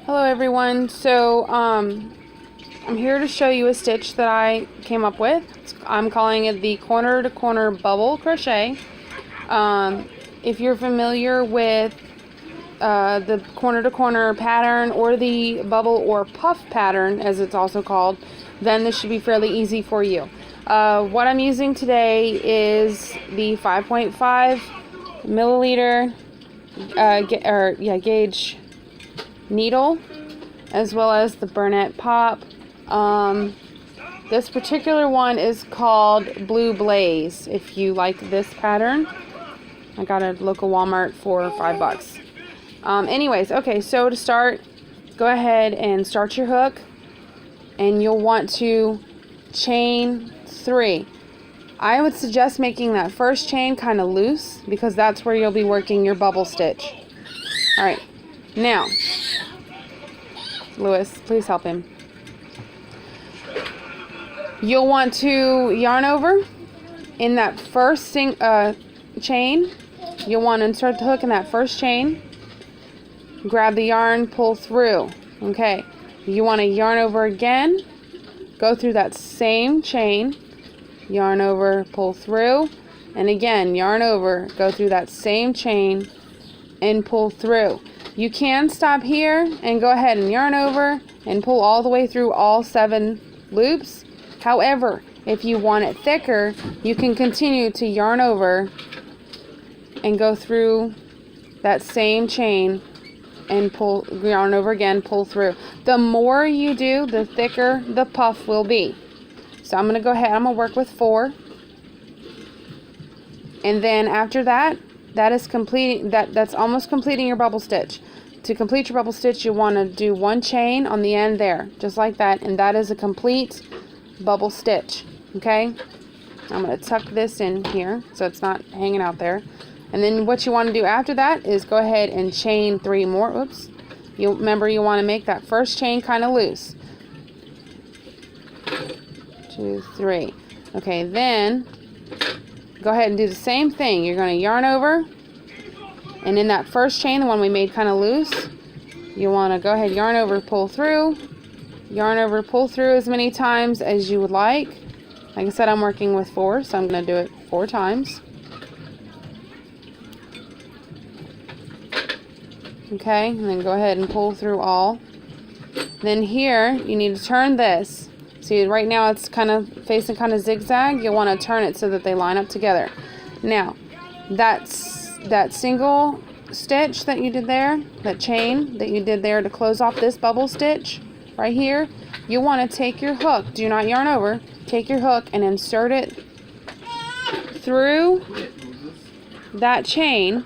Hello everyone. So I'm here to show you a stitch that I came up with. I'm calling it the corner to corner bubble crochet. If you're familiar with the corner to corner pattern or the bubble or puff pattern as it's also called, then this should be fairly easy for you. What I'm using today is the 5.5 milliliter gauge needle, as well as the Bernat pop. This particular one is called Blue Blaze. If you like this pattern, I got it at local Walmart for $5. Anyways, okay, so to start, go ahead and start your hook, and you'll want to chain 3. I would suggest making that first chain kind of loose because that's where you'll be working your bubble stitch. Alright, now Lewis, please help him. You'll want to yarn over in that first chain. You'll want to insert the hook in that first chain, grab the yarn, pull through. Okay, you want to yarn over again, go through that same chain, yarn over, pull through, and again yarn over, go through that same chain and pull through. You can stop here and go ahead and yarn over and pull all the way through all 7 loops. However, if you want it thicker, you can continue to yarn over and go through that same chain and pull, yarn over again, pull through. The more you do, the thicker the puff will be. So I'm going to go ahead, I'm going to work with 4. And then after that, that's almost completing your bubble stitch. To complete your bubble stitch, you want to do 1 chain on the end there, just like that, and that is a complete bubble stitch. Okay, I'm going to tuck this in here so it's not hanging out there. And then what you want to do after that is go ahead and chain 3 more. Oops. You remember, you want to make that first chain kind of loose. 2, 3. Okay, then go ahead and do the same thing. You're going to yarn over, and in that first chain, the one we made kind of loose, you want to go ahead, yarn over, pull through, yarn over, pull through as many times as you would like. Like I said, I'm working with 4, so I'm going to do it 4 times. Okay, and then go ahead and pull through all. Then here, you need to turn this. See, right now it's kind of facing kind of zigzag. You'll want to turn it so that they line up together. Now, that single stitch that you did there, that chain that you did there to close off this bubble stitch right here, you want to take your hook. Do not yarn over. Take your hook and insert it through that chain,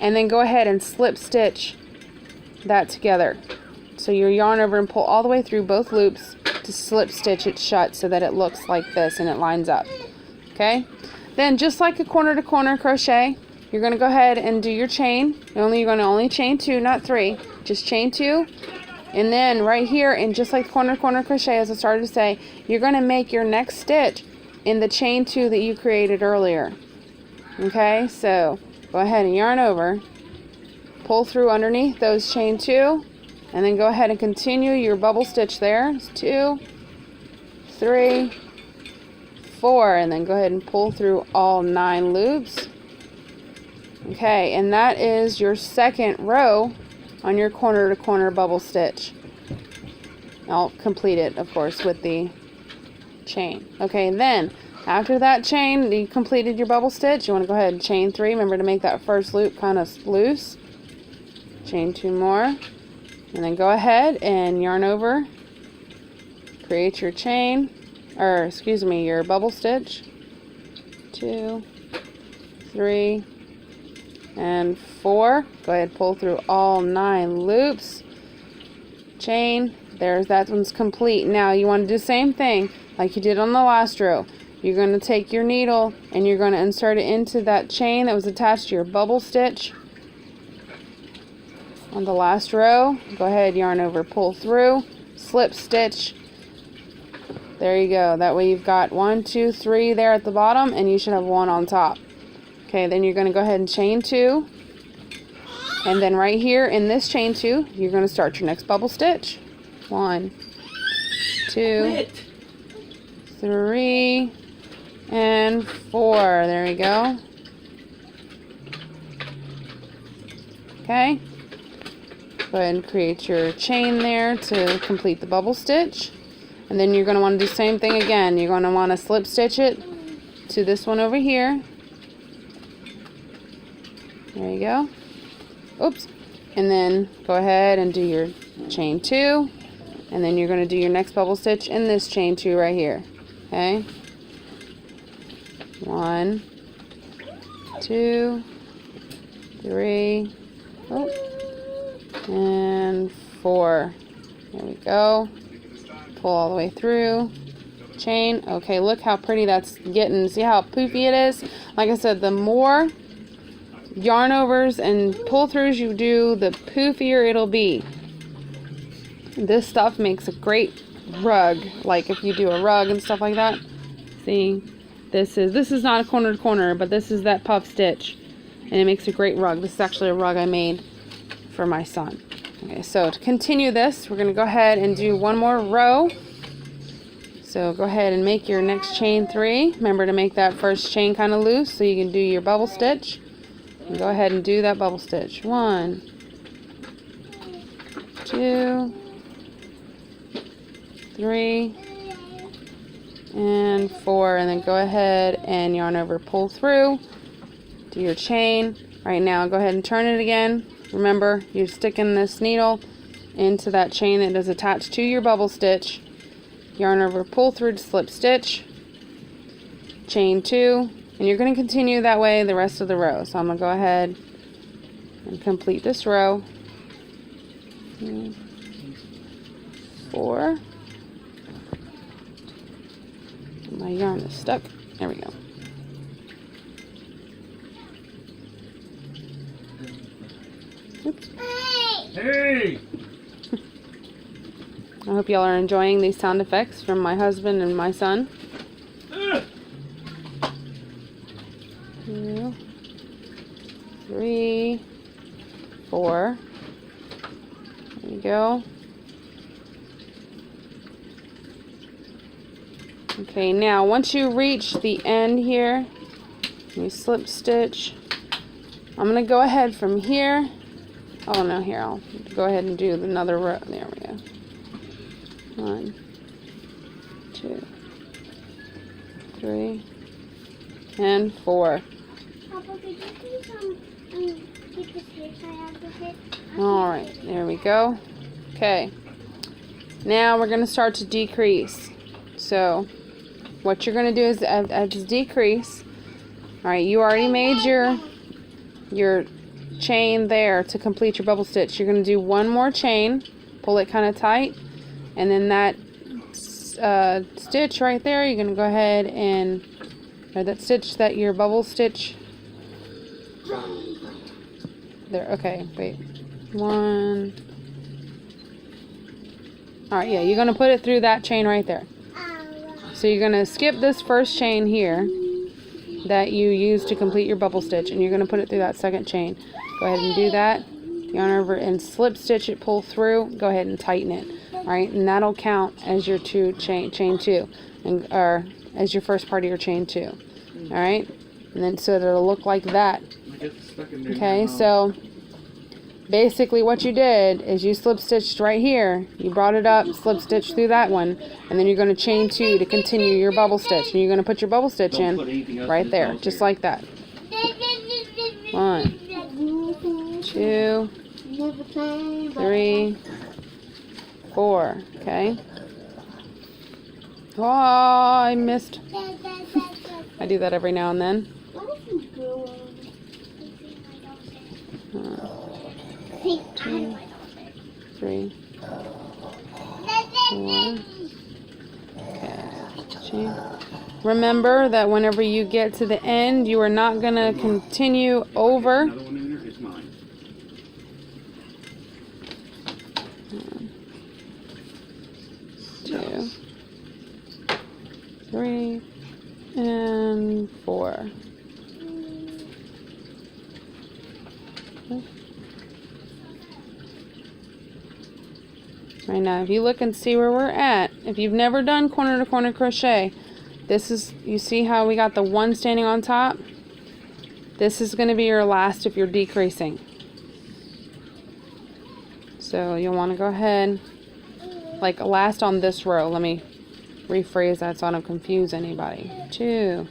and then go ahead and slip stitch that together. So you yarn over and pull all the way through both loops to slip stitch it shut so that it looks like this and it lines up. Okay? Then just like a corner to corner crochet, you're going to go ahead and do your chain. You're going to only chain 2, not 3. Just chain 2. And then right here, and just like corner to corner crochet, as I started to say, you're going to make your next stitch in the chain 2 that you created earlier. Okay? So go ahead and yarn over, pull through underneath those chain 2, and then go ahead and continue your bubble stitch there. It's 2, 3, 4, and then go ahead and pull through all 9 loops. Okay, and that is your second row on your corner to corner bubble stitch. I'll complete it, of course, with the chain. Okay, then after that chain, you completed your bubble stitch, you want to go ahead and chain 3. Remember to make that first loop kind of loose. Chain 2 more, and then go ahead and yarn over, create your chain, or excuse me, your bubble stitch. 2, 3, and 4. Go ahead, pull through all 9 loops. Chain. There's, that one's complete. Now you want to do the same thing like you did on the last row. You're going to take your needle and you're going to insert it into that chain that was attached to your bubble stitch on the last row. Go ahead, yarn over, pull through, slip stitch. There you go. That way you've got 1, 2, 3 there at the bottom, and you should have 1 on top. Okay, then you're going to go ahead and chain 2, And then right here in this chain 2, you're going to start your next bubble stitch. 1, 2, 3, and 4. There you go. Okay. Go ahead and create your chain there to complete the bubble stitch. And then you're going to want to do the same thing again. You're going to want to slip stitch it to this one over here. There you go. Oops. And then go ahead and do your chain 2. And then you're going to do your next bubble stitch in this chain 2 right here. Okay. 1, 2, 3, and 4. There we go. Pull all the way through. Chain. Okay, look how pretty that's getting. See how poofy it is? Like I said, the more yarn overs and pull throughs you do, the poofier it'll be. This stuff makes a great rug. Like if you do a rug and stuff like that. See? This is not a corner to corner, but this is that puff stitch. And it makes a great rug. This is actually a rug I made for my son. Okay, so to continue this, we're going to go ahead and do one more row. So go ahead and make your next chain 3. Remember to make that first chain kind of loose so you can do your bubble stitch. And go ahead and do that bubble stitch. 1, 2, 3, and 4. And then go ahead and yarn over, pull through, do your chain. Right now, go ahead and turn it again. Remember, you're sticking this needle into that chain that is attached to your bubble stitch. Yarn over, pull through to slip stitch, chain 2, and you're going to continue that way the rest of the row. So I'm going to go ahead and complete this row. 4. My yarn is stuck. There we go. Oops. Hey! I hope y'all are enjoying these sound effects from my husband and my son. 2, 3, 4. There you go. Okay, now once you reach the end here, you slip stitch. I'm going to go ahead from here. Oh no, here, I'll go ahead and do another row. There we go. 1, 2, 3, and 4. Papa, could you please keep the stitch I have with it? Alright, there we go. Okay. Now we're going to start to decrease. So, what you're going to do is as decrease. Alright, you already made your chain there to complete your bubble stitch. You're going to do one more chain, pull it kind of tight, and then that stitch right there, you're going to go ahead and, or that stitch that your bubble stitch there. Okay, wait, 1. Alright, yeah, you're going to put it through that chain right there. So you're going to skip this first chain here that you used to complete your bubble stitch, and you're going to put it through that second chain. Go ahead and do that. Yarn over and slip stitch it, pull through, go ahead and tighten it. Alright, and that'll count as your chain 2, and or as your first part of your chain 2. Alright? And then so that it'll look like that. Okay, so basically what you did is you slip stitched right here, you brought it up, slip stitched through that one, and then you're going to chain 2 to continue your bubble stitch, and you're going to put your bubble stitch in right there, just like that. 1, 2, 3, 4. Okay. Oh, I missed. I do that every now and then. 2, 3, 4. Okay. Remember that whenever you get to the end, you are not going to continue over. 1, 2, 3, and 4. Right now, if you look and see where we're at, if you've never done corner to corner crochet, this is, you see how we got the one standing on top? This is going to be your last if you're decreasing. So you'll want to go ahead, like last on this row. Let me rephrase that so I don't confuse anybody. 2,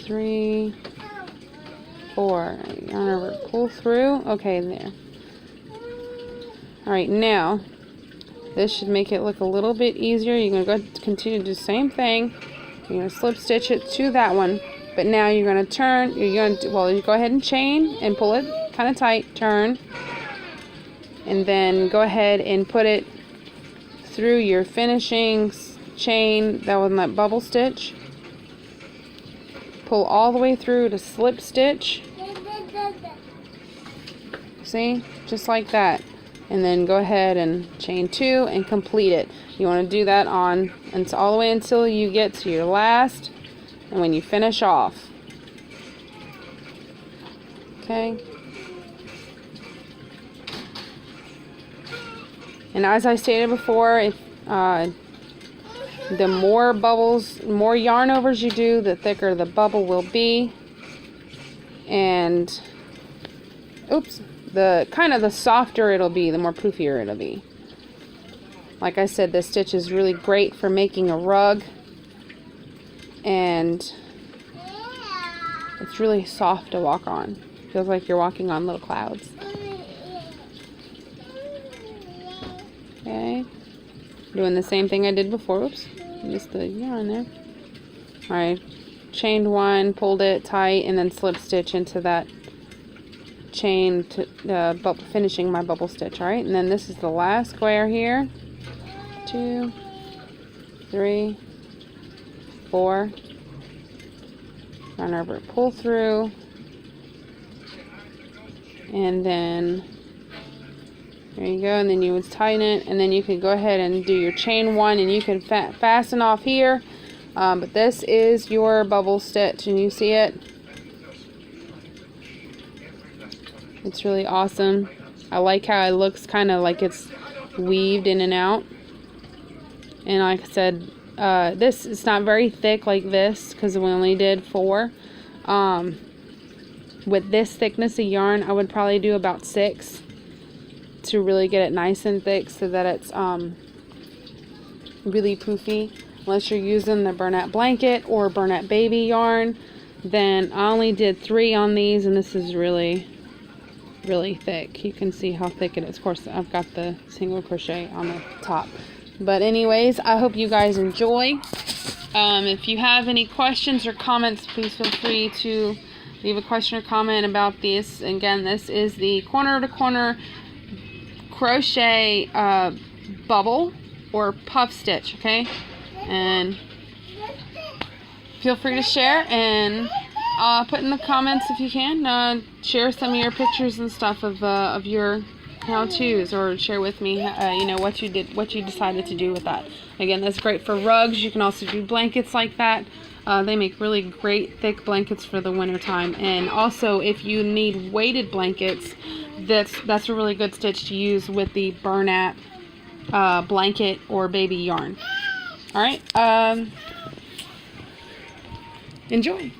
3, 4. Yarn over, pull through. Okay, there. Alright, now this should make it look a little bit easier. You're going to go continue to do the same thing. You're going to slip stitch it to that one. But now you're going to turn. You're going to, well, you go ahead and chain and pull it kind of tight. Turn. And then go ahead and put it through your finishing chain that was in that bubble stitch. Pull all the way through to slip stitch. See? Just like that. And then go ahead and chain 2 and complete it. You want to do that on and all the way until you get to your last and when you finish off. Okay. And as I stated before, if the more bubbles, more yarn overs you do, the thicker the bubble will be. And oops. The kind of the softer it'll be, the more poofier it'll be. Like I said, this stitch is really great for making a rug, and it's really soft to walk on. Feels like you're walking on little clouds. Okay, doing the same thing I did before. Oops, missed the yarn there. All right, chained 1, pulled it tight, and then slip stitch into that chain to finishing my bubble stitch. All right, and then this is the last square here. 2, 3, 4. Yarn over, pull through, and then there you go. And then you would tighten it, and then you can go ahead and do your chain 1, and you can fasten off here. But this is your bubble stitch, and you see it. It's really awesome. I like how it looks kind of like it's weaved in and out. And like I said, this is not very thick like this because we only did 4. With this thickness of yarn, I would probably do about 6 to really get it nice and thick so that it's really poofy. Unless you're using the Bernat blanket or Bernat baby yarn, then I only did 3 on these, and this is really thick. You can see how thick it is. Of course, I've got the single crochet on the top. But anyways, I hope you guys enjoy. If you have any questions or comments, please feel free to leave a question or comment about this. Again, this is the corner to corner crochet bubble or puff stitch, okay? And feel free to share and put in the comments if you can. Share some of your pictures and stuff of your how-tos, or share with me, you know, what you decided to do with that. Again, that's great for rugs. You can also do blankets like that. They make really great thick blankets for the winter time. And also, if you need weighted blankets, that's a really good stitch to use with the Bernat blanket or baby yarn. All right, enjoy.